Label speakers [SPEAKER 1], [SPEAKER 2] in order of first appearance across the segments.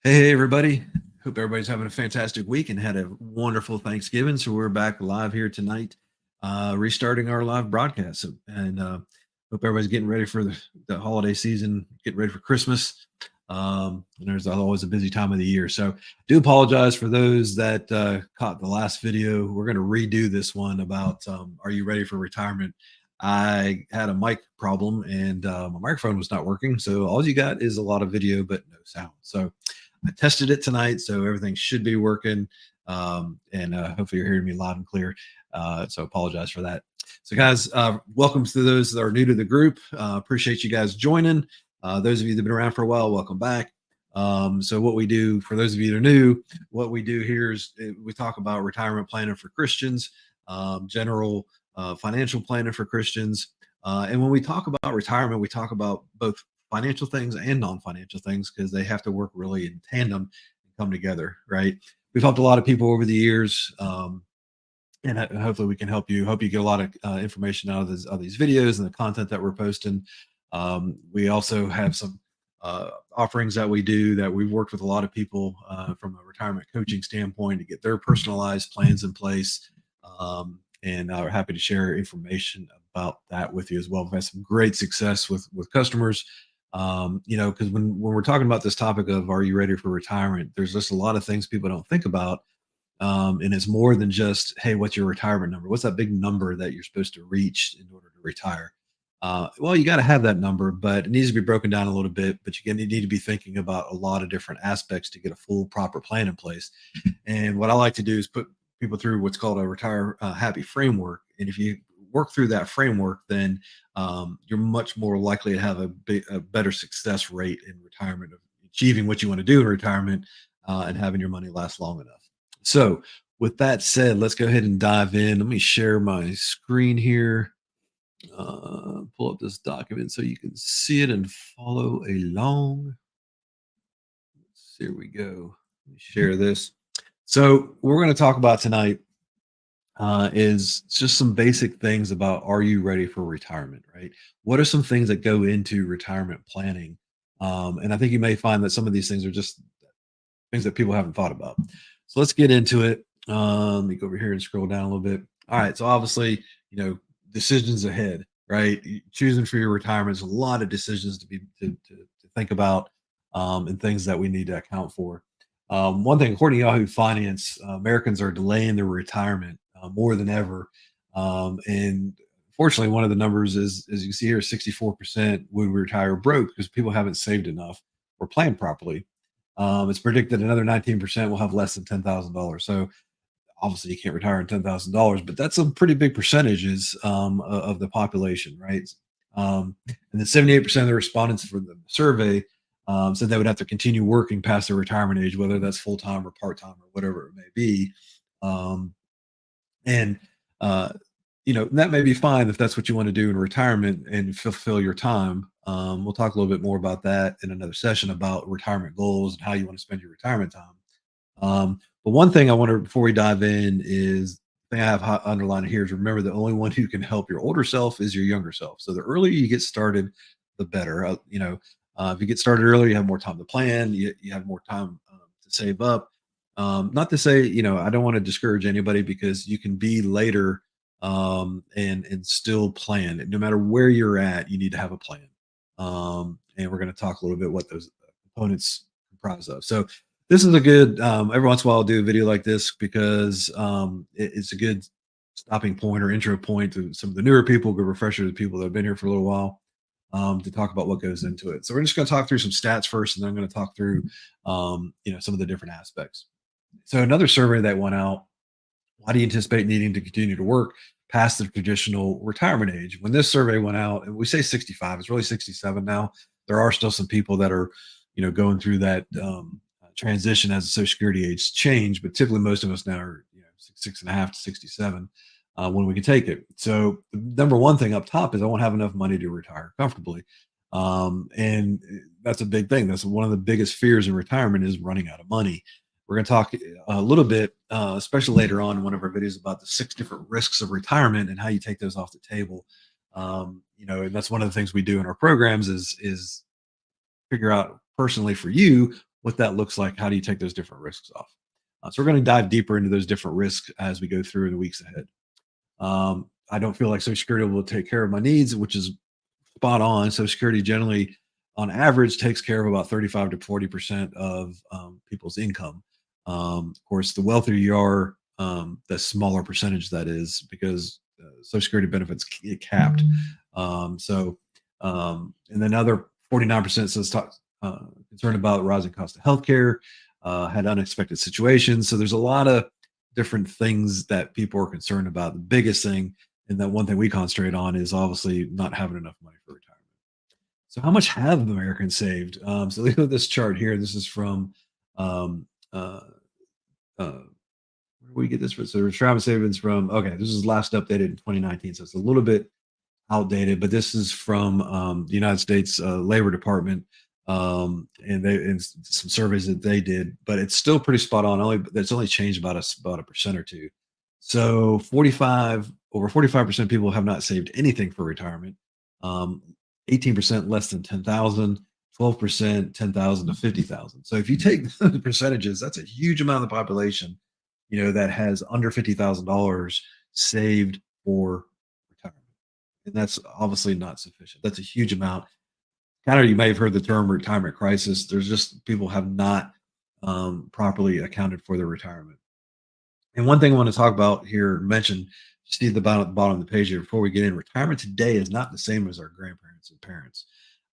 [SPEAKER 1] Hey, everybody. Hope everybody's having a fantastic week and had a wonderful Thanksgiving. So we're back live here tonight, restarting our live broadcast. Hope everybody's getting ready for the holiday season, getting ready for Christmas. And there's always a busy time of the year. So do apologize for those that caught the last video. We're going to redo this one about are you ready for retirement? I had a mic problem and my microphone was not working. So all you got is a lot of video, but no sound. So I tested it tonight, so everything should be working. And hopefully you're hearing me loud and clear. So apologize for that. So, guys, welcome to those that are new to the group. Appreciate you guys joining. Those of you that have been around for a while, welcome back. So, what we do for those of you that are new, what we do here is we talk about retirement planning for Christians, general financial planning for Christians. And when we talk about retirement, we talk about both financial things and non-financial things because they have to work really in tandem and come together, right? We've helped a lot of people over the years, and hopefully we can help you. Hope you get a lot of information out of these videos and the content that we're posting. We also have some offerings that we do that we've worked with a lot of people from a retirement coaching standpoint to get their personalized plans in place. And we're happy to share information about that with you as well. We've had some great success with customers. Because when we're talking about this topic of are you ready for retirement, there's just a lot of things people don't think about. And it's more than just, hey, what's your retirement number? What's that big number that you're supposed to reach in order to retire? Well, you got to have that number, but it needs to be broken down a little bit. But you need to be thinking about a lot of different aspects to get a full, proper plan in place. And what I like to do is put people through what's called a retire happy framework. And if you work through that framework, then you're much more likely to have a better success rate in retirement of achieving what you want to do in retirement and having your money last long enough. So, with that said, let's go ahead and dive in. Let me share my screen here. Pull up this document so you can see it and follow along. Here we go. Let me share this. So, what we're going to talk about tonight is just some basic things about are you ready for retirement, right? What are some things that go into retirement planning? And I think you may find that some of these things are just things that people haven't thought about. So let's get into it. Let me go over here and scroll down a little bit. All right. So obviously, decisions ahead, right? Choosing for your retirement is a lot of decisions to think about, and things that we need to account for. One thing, according to Yahoo Finance, Americans are delaying their retirement more than ever. And fortunately, one of the numbers is, as you can see here, 64% would retire broke because people haven't saved enough or planned properly. It's predicted another 19% will have less than $10,000. So obviously you can't retire on $10,000, but that's some pretty big percentages of the population, right? And then 78% of the respondents for the survey said they would have to continue working past their retirement age, whether that's full time or part time or whatever it may be. Um, and uh, that may be fine if that's what you want to do in retirement and fulfill your time. We'll talk a little bit more about that in another session about retirement goals and how you want to spend your retirement time. But one thing I want to, before we dive in, is the thing I have underlined here is remember the only one who can help your older self is your younger self. So the earlier you get started, the better. If you get started earlier, you have more time to plan. You have more time to save up. Not to say, I don't want to discourage anybody because you can be later and still plan. No matter where you're at, you need to have a plan. And we're going to talk a little bit what those components comprise of. So this is a good every once in a while I'll do a video like this because it's a good stopping point or intro point to some of the newer people, good refresher to the people that have been here for a little while, to talk about what goes into it. So we're just going to talk through some stats first, and then I'm going to talk through some of the different aspects. So another survey that went out, why do you anticipate needing to continue to work past the traditional retirement age? When this survey went out, and we say 65, it's really 67 now. There are still some people that are, going through that transition as the Social Security age change, but typically most of us now are, 6.5 to 67 when we can take it. So the number one thing up top is I won't have enough money to retire comfortably. And that's a big thing. That's one of the biggest fears in retirement is running out of money. We're going to talk a little bit, especially later on in one of our videos, about the 6 different risks of retirement and how you take those off the table. And that's one of the things we do in our programs is figure out personally for you what that looks like. How do you take those different risks off? So we're going to dive deeper into those different risks as we go through in the weeks ahead. I don't feel like Social Security will take care of my needs, which is spot on. Social Security generally, on average, takes care of about 35 to 40% of people's income. Of course, the wealthier you are, the smaller percentage that is, because Social Security benefits get capped. And then other 49% says concerned about rising cost of healthcare, had unexpected situations. So there's a lot of different things that people are concerned about. The biggest thing, and the one thing we concentrate on, is obviously not having enough money for retirement. So how much have Americans saved? So look at this chart here. This is from um, uh, where do we get this from? So retirement savings from, okay, this is last updated in 2019. So it's a little bit outdated, but this is from the United States Labor Department, and some surveys that they did, but it's still pretty spot on. It's only changed about a percent or two. So 45% of people have not saved anything for retirement. Um, 18% less than 10,000, 12% 10,000 to 50,000. So if you take the percentages, that's a huge amount of the population, that has under $50,000 saved for retirement. And that's obviously not sufficient. That's a huge amount. Kind of, you may have heard the term retirement crisis. There's just people have not properly accounted for their retirement. And one thing I want to talk about here, mention, see at the bottom of the page here before we get in, retirement today is not the same as our grandparents and parents.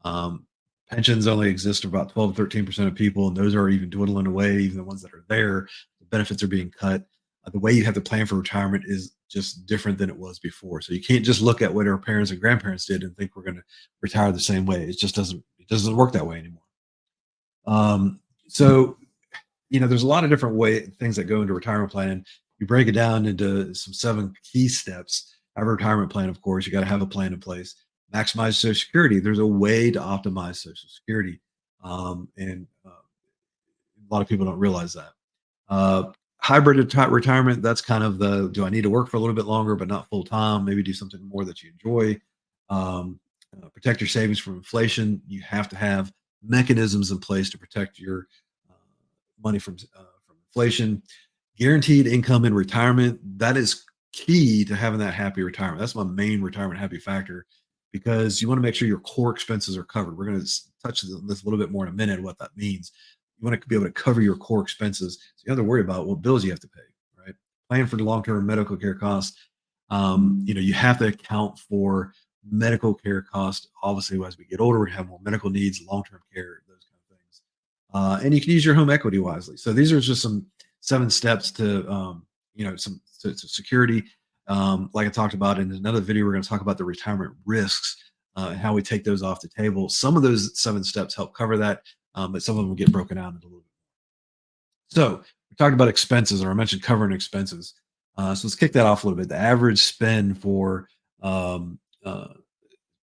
[SPEAKER 1] Um, Pensions only exist for about 12, 13% of people, and those are even dwindling away. Even the ones that are there, the benefits are being cut. The way you have to plan for retirement is just different than it was before. So you can't just look at what our parents and grandparents did and think we're going to retire the same way. It doesn't work that way anymore. So there's a lot of different things that go into retirement planning. You break it down into some 7 key steps. Have a retirement plan, of course. You got to have a plan in place. Maximize Social Security. There's a way to optimize Social Security, and a lot of people don't realize that. Hybrid retirement. That's kind of the, do I need to work for a little bit longer, but not full time? Maybe do something more that you enjoy. Protect your savings from inflation. You have to have mechanisms in place to protect your uh, money from inflation. Guaranteed income in retirement. That is key to having that happy retirement. That's my main retirement happy factor, because you want to make sure your core expenses are covered. We're going to touch this a little bit more in a minute, what that means. You want to be able to cover your core expenses, so you don't have to worry about what bills you have to pay, right? Plan for the long-term medical care costs. You have to account for medical care costs. Obviously, as we get older, we have more medical needs, long-term care, those kind of things. And you can use your home equity wisely. So these are just some 7 steps to, to security. Like I talked about in another video, we're going to talk about the retirement risks, and how we take those off the table. Some of those 7 steps help cover that, but some of them get broken down into a little bit. So we talked about expenses, or I mentioned covering expenses. So let's kick that off a little bit. The average spend for um,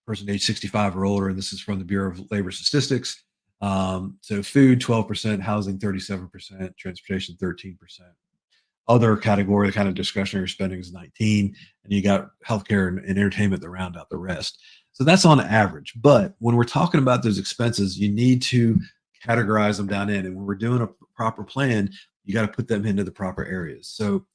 [SPEAKER 1] person age 65 or older, and this is from the Bureau of Labor Statistics. So food 12%, housing 37%, transportation 13%. Other category, kind of discretionary spending, is 19, and you got healthcare and entertainment to round out the rest. So that's on average. But when we're talking about those expenses, you need to categorize them down in. And when we're doing a proper plan, you got to put them into the proper areas. So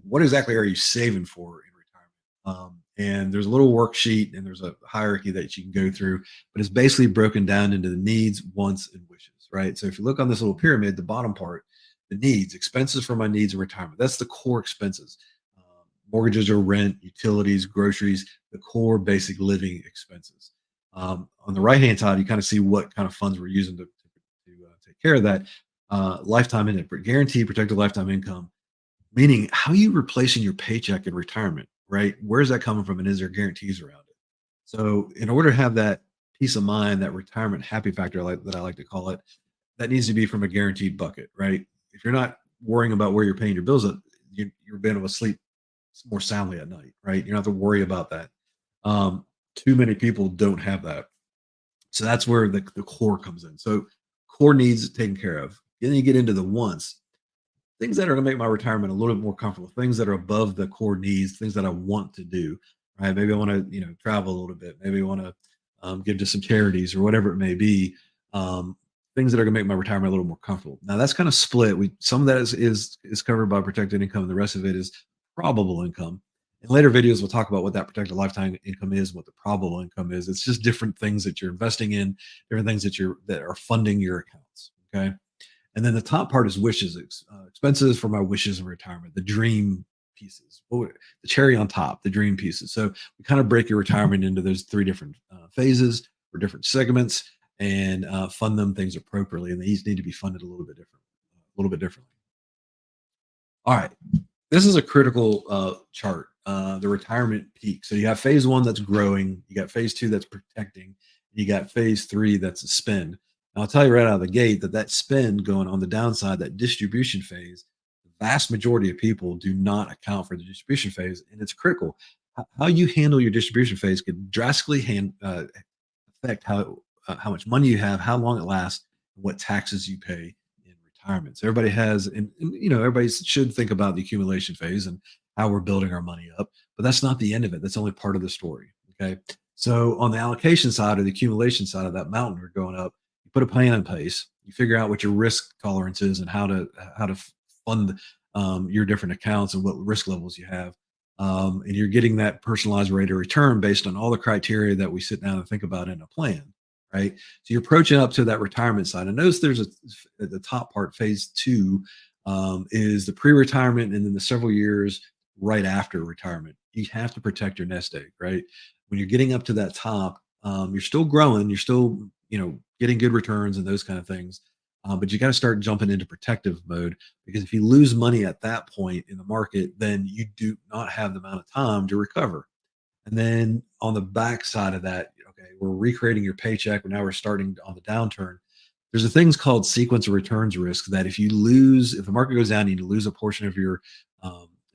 [SPEAKER 1] what exactly are you saving for in retirement? And there's a little worksheet and there's a hierarchy that you can go through, but it's basically broken down into the needs, wants, and wishes, right? So if you look on this little pyramid, the bottom part, the needs, expenses for my needs in retirement, that's the core expenses. Mortgages or rent, utilities, groceries, the core basic living expenses. On the right hand side, you kind of see what kind of funds we're using to take care of that. Lifetime income, guaranteed protected lifetime income, meaning how are you replacing your paycheck in retirement, right? Where's that coming from, and is there guarantees around it? So in order to have that peace of mind, that retirement happy factor, I like to call it, that needs to be from a guaranteed bucket, right? If you're not worrying about where you're paying your bills, you're being able to sleep more soundly at night, right? You don't have to worry about that. Too many people don't have that. So that's where the core comes in. So core needs taken care of. Then you get into the wants, things that are going to make my retirement a little bit more comfortable, things that are above the core needs, things that I want to do, right? Maybe I want to, travel a little bit. Maybe I want to give to some charities or whatever it may be. things that are going to make my retirement a little more comfortable. Now that's kind of split. We some of that is covered by protected income, and the rest of it is probable income. In later videos, we'll talk about what that protected lifetime income is, what the probable income is. It's just different things that you're investing in, different things that are funding your accounts. Okay, and then the top part is wishes, expenses for my wishes in retirement, the dream pieces, the cherry on top, the dream pieces. So we kind of break your retirement into those three different phases or different segments, and fund them things appropriately. And they each need to be funded a little bit differently. All right, this is a critical chart, the retirement peak. So you have phase one that's growing, you got phase two that's protecting, you got phase three that's a spend. And I'll tell you right out of the gate that that spend going on the downside, that distribution phase, the vast majority of people do not account for the distribution phase, and it's critical. How you handle your distribution phase could drastically affect how much money you have, how long it lasts, what taxes you pay in retirement. So everybody has, and everybody should think about the accumulation phase and how we're building our money up, but that's not the end of it. That's only part of the story. Okay. So on the allocation side or the accumulation side of that mountain we're going up, you put a plan in place. You figure out what your risk tolerance is and how to fund your different accounts and what risk levels you have. And you're getting that personalized rate of return based on all the criteria that we sit down and think about in a plan, right? So you're approaching up to that retirement side. And notice there's at the top part, phase two, is the pre-retirement and then the several years right after retirement. You have to protect your nest egg, right? When you're getting up to that top, you're still growing, you're still, getting good returns and those kind of things. But you got to start jumping into protective mode, because if you lose money at that point in the market, then you do not have the amount of time to recover. And then on the back side of that, okay, we're recreating your paycheck. Now we're starting on the downturn. There's a things called sequence of returns risk that if the market goes down and you lose a portion of your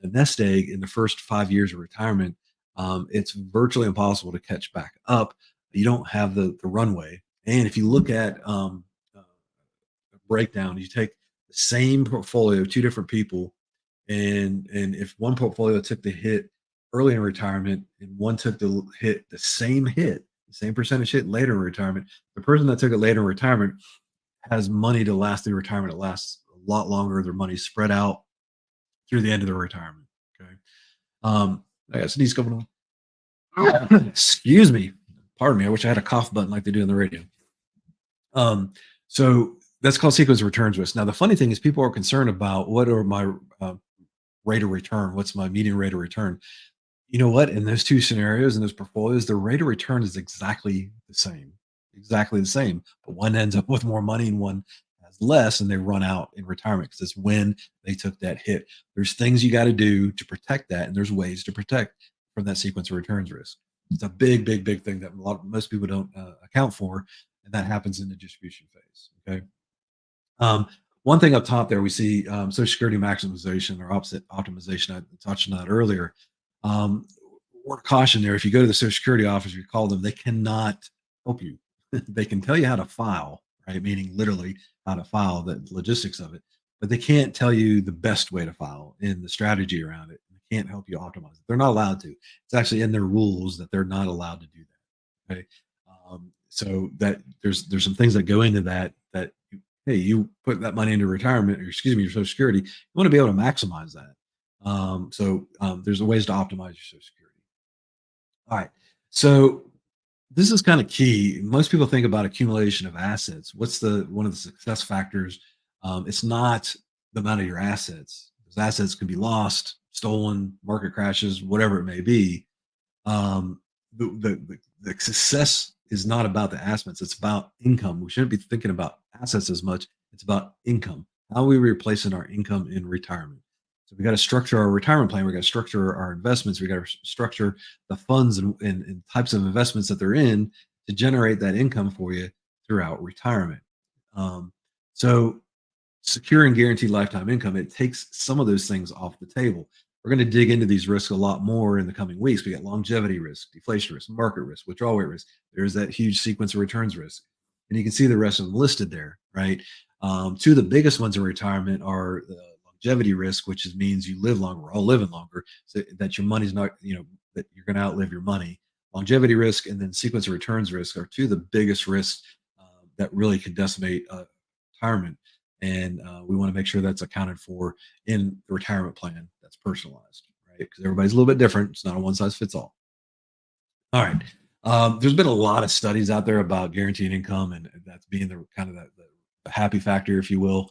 [SPEAKER 1] nest egg in the first 5 years of retirement, it's virtually impossible to catch back up. You don't have the runway. And if you look at breakdown, you take the same portfolio, two different people, and if one portfolio took the hit early in retirement and one took the same percentage hit later in retirement, the person that took it later in retirement has money to last through retirement. It lasts a lot longer. Their money's spread out through the end of their retirement. Okay. I got a sneeze coming on. Excuse me. Pardon me. I wish I had a cough button like they do on the radio. So that's called sequence of returns risk. Now, the funny thing is people are concerned about what are my rate of return? What's my median rate of return? You know what? In those two scenarios, in those portfolios, the rate of return is exactly the same. Exactly the same. But one ends up with more money and one has less, and they run out in retirement because it's when they took that hit. There's things you got to do to protect that, and there's ways to protect from that sequence of returns risk. It's a big, big, big thing that most people don't account for, and that happens in the distribution phase. Okay. One thing up top there, we see Social Security maximization or opposite optimization. I touched on that earlier. Word of caution there: if you go to the Social Security office, you call them, they cannot help you. They can tell you how to file, right? Meaning literally how to file, the logistics of it, but they can't tell you the best way to file and the strategy around it. They can't help you optimize it. They're not allowed to. It's actually in their rules that they're not allowed to do that. Okay. So that there's some things that go into that hey, you put that money into retirement, or excuse me, your Social Security, you want to be able to maximize that. There's ways to optimize your Social Security. All right. So this is kind of key. Most people think about accumulation of assets. What's one of the success factors? It's not the amount of your assets. Those assets can be lost, stolen, market crashes, whatever it may be. The success is not about the assets. It's about income. We shouldn't be thinking about assets as much. It's about income. How are we replacing our income in retirement? So we got to structure our retirement plan. We got to structure our investments. We got to structure the funds and types of investments that they're in to generate that income for you throughout retirement. So secure and guaranteed lifetime income, it takes some of those things off the table. We're going to dig into these risks a lot more in the coming weeks. We got longevity risk, deflation risk, market risk, withdrawal rate risk. There's that huge sequence of returns risk. And you can see the rest of them listed there, right? Two of the biggest ones in retirement are the longevity risk, which means you live longer. We're all living longer, so that your money's not, that you're going to outlive your money. Longevity risk and then sequence of returns risk are two of the biggest risks that really can decimate retirement. And we want to make sure that's accounted for in the retirement plan that's personalized, right? Because everybody's a little bit different. It's not a one size fits all. All right. There's been a lot of studies out there about guaranteed income, and that's being the kind of the happy factor, if you will.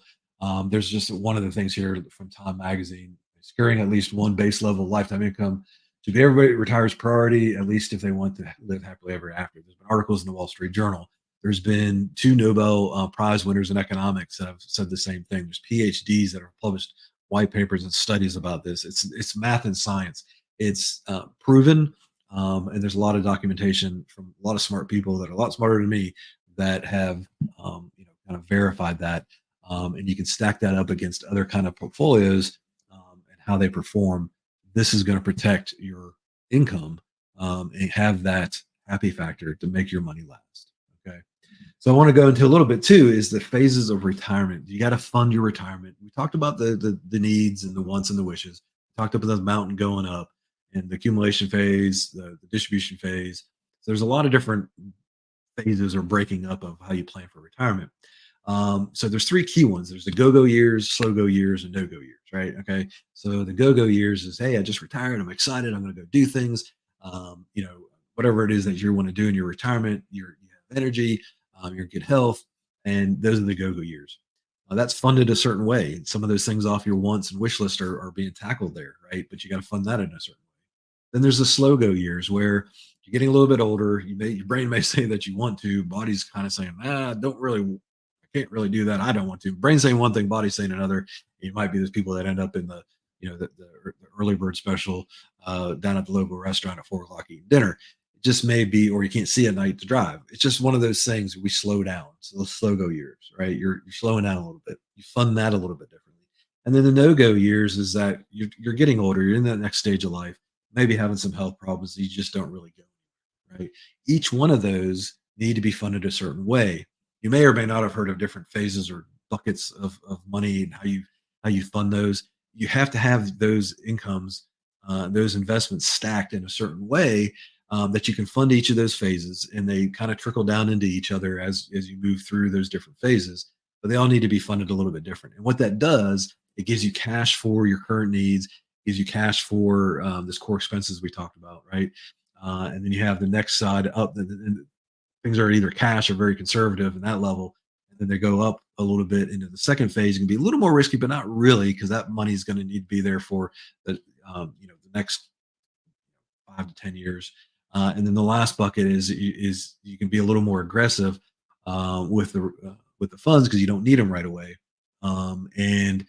[SPEAKER 1] There's just one of the things here from Time Magazine: securing at least one base level lifetime income should be everybody retires priority, at least if they want to live happily ever after. There's been articles in the Wall Street Journal. There's been two Nobel Prize winners in economics that have said the same thing. There's PhDs that have published white papers and studies about this. It's math and science. It's proven, and there's a lot of documentation from a lot of smart people that are a lot smarter than me that have kind of verified that. And you can stack that up against other kind of portfolios and how they perform. This is going to protect your income and have that happy factor to make your money last. Okay. So I want to go into a little bit too is the phases of retirement. You got to fund your retirement. We talked about the needs and the wants and the wishes. We talked about the mountain going up and the accumulation phase, the distribution phase. So there's a lot of different phases or breaking up of how you plan for retirement. So there's three key ones. There's the go-go years, slow-go years, and no-go years, right? Okay. So the go-go years is, hey, I just retired. I'm excited. I'm going to go do things. Whatever it is that you want to do in your retirement, you have energy, your good health, and those are the go-go years. That's funded a certain way. Some of those things off your wants and wish list are being tackled there, right? But you got to fund that in a certain way. Then there's the slow-go years where you're getting a little bit older. Your brain may say that you want to, body's kind of saying, don't really, can't really do that. I don't want to. Brain saying one thing, body saying another. It might be those people that end up in the early bird special down at the local restaurant at 4 o'clock eating dinner. It just may be, or you can't see at night to drive. It's just one of those things we slow down. So those slow go years, right? You're slowing down a little bit. You fund that a little bit differently. And then the no go years is that you're getting older. You're in that next stage of life, maybe having some health problems. You just don't really go, right? Each one of those need to be funded a certain way. You may or may not have heard of different phases or buckets of money and how you fund those. You have to have those incomes, those investments stacked in a certain way that you can fund each of those phases, and they kind of trickle down into each other as you move through those different phases. But they all need to be funded a little bit different. And what that does, it gives you cash for your current needs, gives you cash for this core expenses we talked about, right? And then you have the next side up. Things are either cash or very conservative in that level. And then they go up a little bit into the second phase. It can be a little more risky, but not really, because that money is going to need to be there for the next 5 to 10 years. And then the last bucket is you can be a little more aggressive with the funds because you don't need them right away. And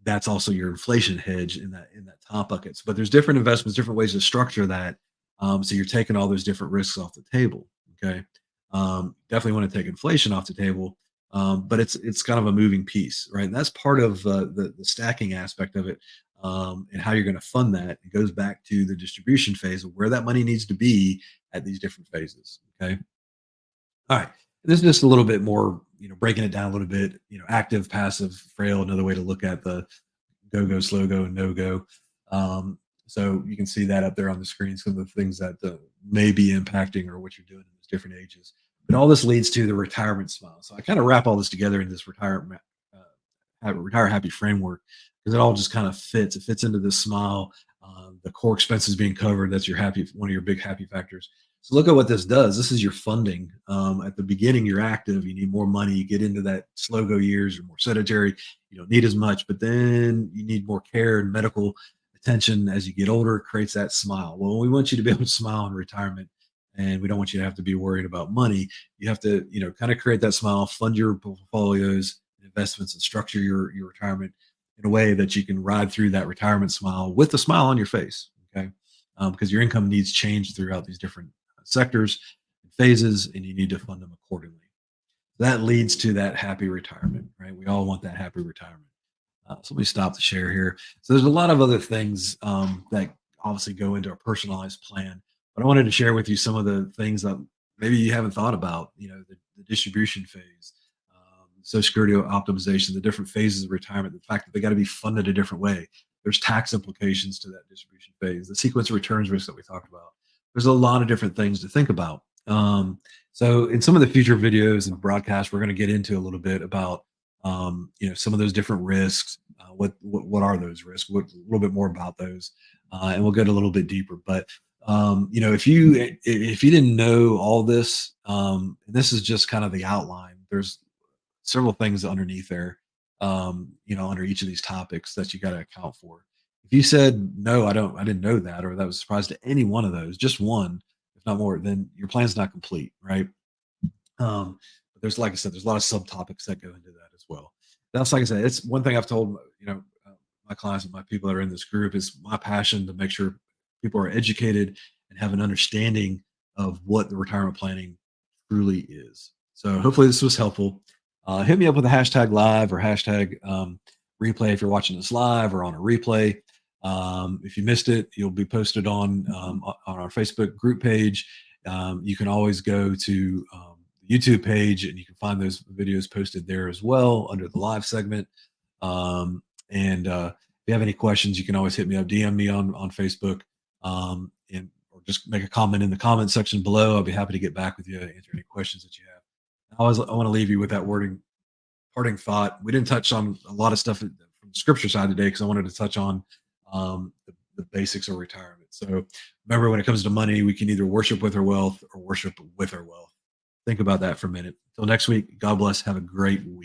[SPEAKER 1] that's also your inflation hedge in that top buckets. But there's different investments, different ways to structure that. So you're taking all those different risks off the table. Okay. Definitely want to take inflation off the table. But it's kind of a moving piece, right? And that's part of the stacking aspect of it, and how you're going to fund that. It goes back to the distribution phase of where that money needs to be at these different phases. Okay. All right. This is just a little bit more, breaking it down a little bit, active, passive, frail, another way to look at the go, slow go, and no go. So you can see that up there on the screen, some of the things that may be impacting or what you're doing in those different ages. But all this leads to the retirement smile. So I kind of wrap all this together in this retire happy framework because it all just kind of fits. It fits into this smile. The core expenses being covered. That's one of your big happy factors. So look at what this does. This is your funding. At the beginning, you're active. You need more money. You get into that slow go years. You're more sedentary. You don't need as much, but then you need more care and medical attention as you get older. It creates that smile. Well, we want you to be able to smile in retirement, and we don't want you to have to be worried about money. You have to, kind of create that smile, fund your portfolios, investments, and structure your retirement in a way that you can ride through that retirement smile with a smile on your face. Okay, because your income needs change throughout these different sectors and phases, and you need to fund them accordingly. That leads to that happy retirement, right? We all want that happy retirement. So let me stop the share here. So there's a lot of other things that obviously go into a personalized plan, but I wanted to share with you some of the things that maybe you haven't thought about. The distribution phase, Social Security optimization, the different phases of retirement, the fact that they got to be funded a different way. There's tax implications to that distribution phase, the sequence of returns risk that we talked about. There's a lot of different things to think about. So in some of the future videos and broadcasts, we're going to get into a little bit about some of those different risks. What are those risks? What a little bit more about those, and we'll get a little bit deeper. But if you didn't know all this, and this is just kind of the outline. There's several things underneath there, under each of these topics that you got to account for. If you said no, I didn't know that, or that was a surprise to any one of those, just one, if not more, then your plan's not complete, right? But there's, like I said, there's a lot of subtopics that go into that as well. That's, like I said, it's one thing I've told my clients and my people that are in this group is my passion to make sure people are educated and have an understanding of what the retirement planning truly is. So hopefully this was helpful. Hit me up with a hashtag live or hashtag replay if you're watching this live or on a replay. If you missed it, you'll be posted on our Facebook group page. You can always go to the YouTube page and you can find those videos posted there as well under the live segment. And if you have any questions, you can always hit me up, DM me on Facebook, or just make a comment in the comment section below. I'll be happy to get back with you, answer any questions that you have. I want to leave you with that parting thought. We didn't touch on a lot of stuff from the scripture side today because I wanted to touch on the basics of retirement. So remember, when it comes to money, we can either worship with our wealth or worship with our wealth. Think about that for a minute. Until next week, God bless. Have a great week.